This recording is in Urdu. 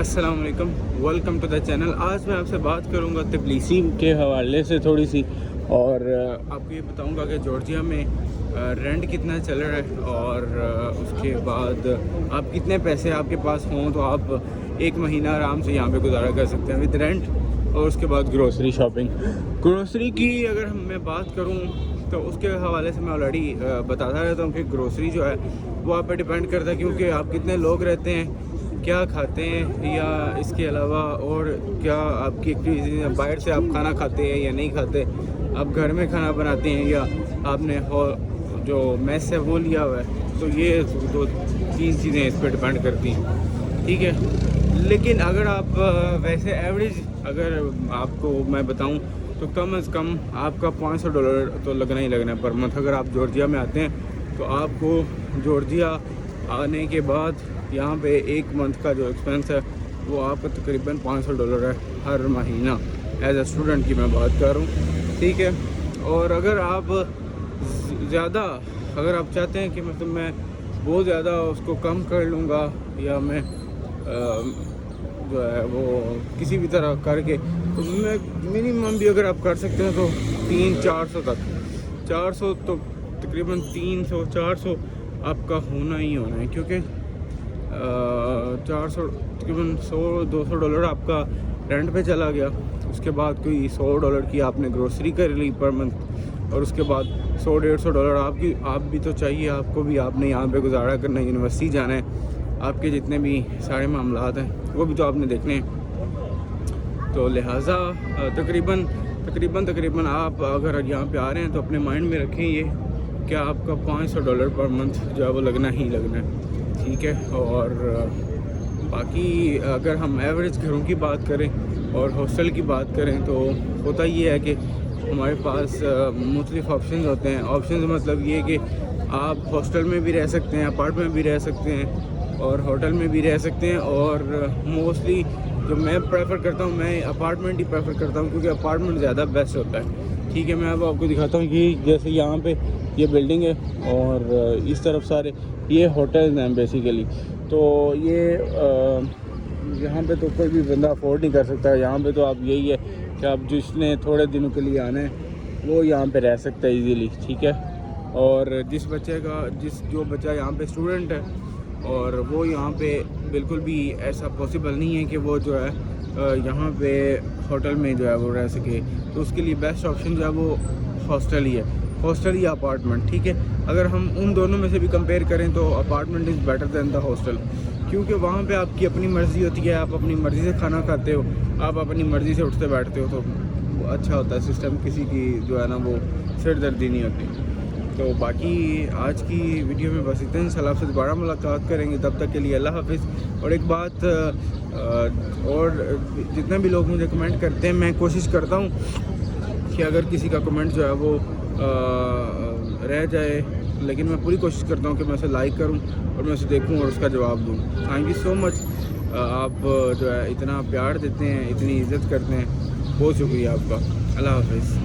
السلام علیکم، ویلکم ٹو دا چینل۔ آج میں آپ سے بات کروں گا تبلیغی کے حوالے سے تھوڑی سی، اور آپ کو یہ بتاؤں گا کہ جارجیا میں رینٹ کتنا چل رہا ہے، اور اس کے بعد آپ کتنے پیسے آپ کے پاس ہوں تو آپ ایک مہینہ آرام سے یہاں پہ گزارا کر سکتے ہیں ود رینٹ، اور اس کے بعد گروسری شاپنگ۔ گروسری کی اگر میں بات کروں تو اس کے حوالے سے میں آلریڈی بتاتا رہتا ہوں کہ گروسری جو ہے وہ آپ پہ ڈیپینڈ کرتا ہے، کیونکہ آپ کتنے لوگ رہتے ہیں، کیا کھاتے ہیں، یا اس کے علاوہ اور کیا آپ کی ایکٹیویٹیز ہیں، باہر سے آپ کھانا کھاتے ہیں یا نہیں کھاتے، آپ گھر میں کھانا بناتے ہیں یا آپ نے جو میس ہے وہ لیا ہوا ہے۔ تو یہ دو تین چیزیں اس پہ ڈیپینڈ کرتی ہیں، ٹھیک ہے۔ لیکن اگر آپ ویسے ایوریج اگر آپ کو میں بتاؤں تو کم از کم آپ کا $500 تو لگنا ہی لگنا ہے پر منتھ۔ اگر آپ جارجیا میں آتے ہیں تو آپ کو جارجیا آنے کے بعد یہاں پہ ایک منتھ کا جو ایکسپینس ہے وہ آپ کا تقریباً $500 ہے ہر مہینہ، ایز اے اسٹوڈنٹ کی میں بات کر رہا ہوں، ٹھیک ہے۔ اور اگر آپ زیادہ اگر آپ چاہتے ہیں کہ مطلب میں بہت زیادہ اس کو کم کر لوں گا، یا میں جو ہے وہ کسی بھی طرح کر کے، تو میں منیمم بھی اگر آپ کر سکتے ہیں تو 300-400 تک، 400 تو تقریباً 300-400 آپ کا ہونا ہی ہونا ہے، کیونکہ 400 تقریباً $100-200 آپ کا رینٹ پہ چلا گیا، اس کے بعد کوئی $100 کی آپ نے گروسری کر لی پر منتھ، اور اس کے بعد $100-150 آپ بھی تو چاہیے، آپ کو بھی، آپ نے یہاں پہ گزارا کرنا ہے، یونیورسٹی جانا ہے، آپ کے جتنے بھی سارے معاملات ہیں وہ بھی تو آپ نے دیکھنے ہیں۔ تو لہٰذا تقریباً آپ اگر یہاں پہ آ رہے ہیں تو اپنے مائنڈ میں رکھیں یہ کہ آپ کا $500 پر منتھ جو ہے وہ لگنا ہی لگنا ہے، ٹھیک ہے۔ اور باقی اگر ہم ایوریج گھروں کی بات کریں اور ہاسٹل کی بات کریں تو ہوتا یہ ہے کہ ہمارے پاس مختلف آپشنز ہوتے ہیں۔ آپشنز مطلب یہ کہ آپ ہاسٹل میں بھی رہ سکتے ہیں، اپارٹمنٹ میں بھی رہ سکتے ہیں، اور ہوٹل میں بھی رہ سکتے ہیں، اور موسٹلی جو میں پریفر کرتا ہوں، میں اپارٹمنٹ ہی پریفر کرتا ہوں، کیونکہ اپارٹمنٹ زیادہ بیسٹ ہوتا ہے، ٹھیک ہے۔ میں اب آپ کو دکھاتا ہوں کہ جیسے یہاں پہ یہ بلڈنگ ہے اور اس طرف سارے یہ ہوٹلز ہیں بیسیکلی، تو یہ یہاں پہ تو کوئی بھی بندہ افورڈ نہیں کر سکتا۔ یہاں پہ تو آپ یہی ہے کہ آپ جس نے تھوڑے دنوں کے لیے آنا ہے وہ یہاں پہ رہ سکتا ہے ایزیلی، ٹھیک ہے۔ اور جو بچہ یہاں پہ اسٹوڈنٹ ہے اور وہ یہاں پہ بالکل بھی ایسا پاسبل نہیں ہے کہ وہ جو ہے یہاں پہ ہوٹل میں جو ہے وہ رہ سکے، تو اس کے لیے بیسٹ آپشن جو ہے وہ ہاسٹل ہی ہے، ہاسٹل یا اپارٹمنٹ، ٹھیک ہے۔ اگر ہم ان دونوں میں سے بھی کمپیئر کریں تو apartment is better than the hostel, کیونکہ وہاں پہ آپ کی اپنی مرضی ہوتی ہے، آپ اپنی مرضی سے کھانا کھاتے ہو، آپ اپنی مرضی سے اٹھتے بیٹھتے ہو، تو اچھا ہوتا ہے سسٹم، کسی کی جو ہے نا وہ سر دردی نہیں ہوتی۔ تو باقی آج کی ویڈیو میں بس اتنا ہی، انشاءاللہ آپ سے دوبارہ ملاقات کریں گے، تب تک کے لیے اللہ حافظ۔ اور ایک بات اور جتنے بھی لوگ مجھے کمنٹ کرتے ہیں، میں کوشش کرتا ہوں کہ اگر کسی کا کمنٹ جو ہے وہ رہ جائے، لیکن میں پوری کوشش کرتا ہوں کہ میں اسے لائک کروں اور میں اسے دیکھوں اور اس کا جواب دوں۔ تھینک یو سو مچ، آپ جو ہے اتنا پیار دیتے ہیں، اتنی عزت کرتے ہیں، بہت شکریہ آپ کا۔ اللہ حافظ۔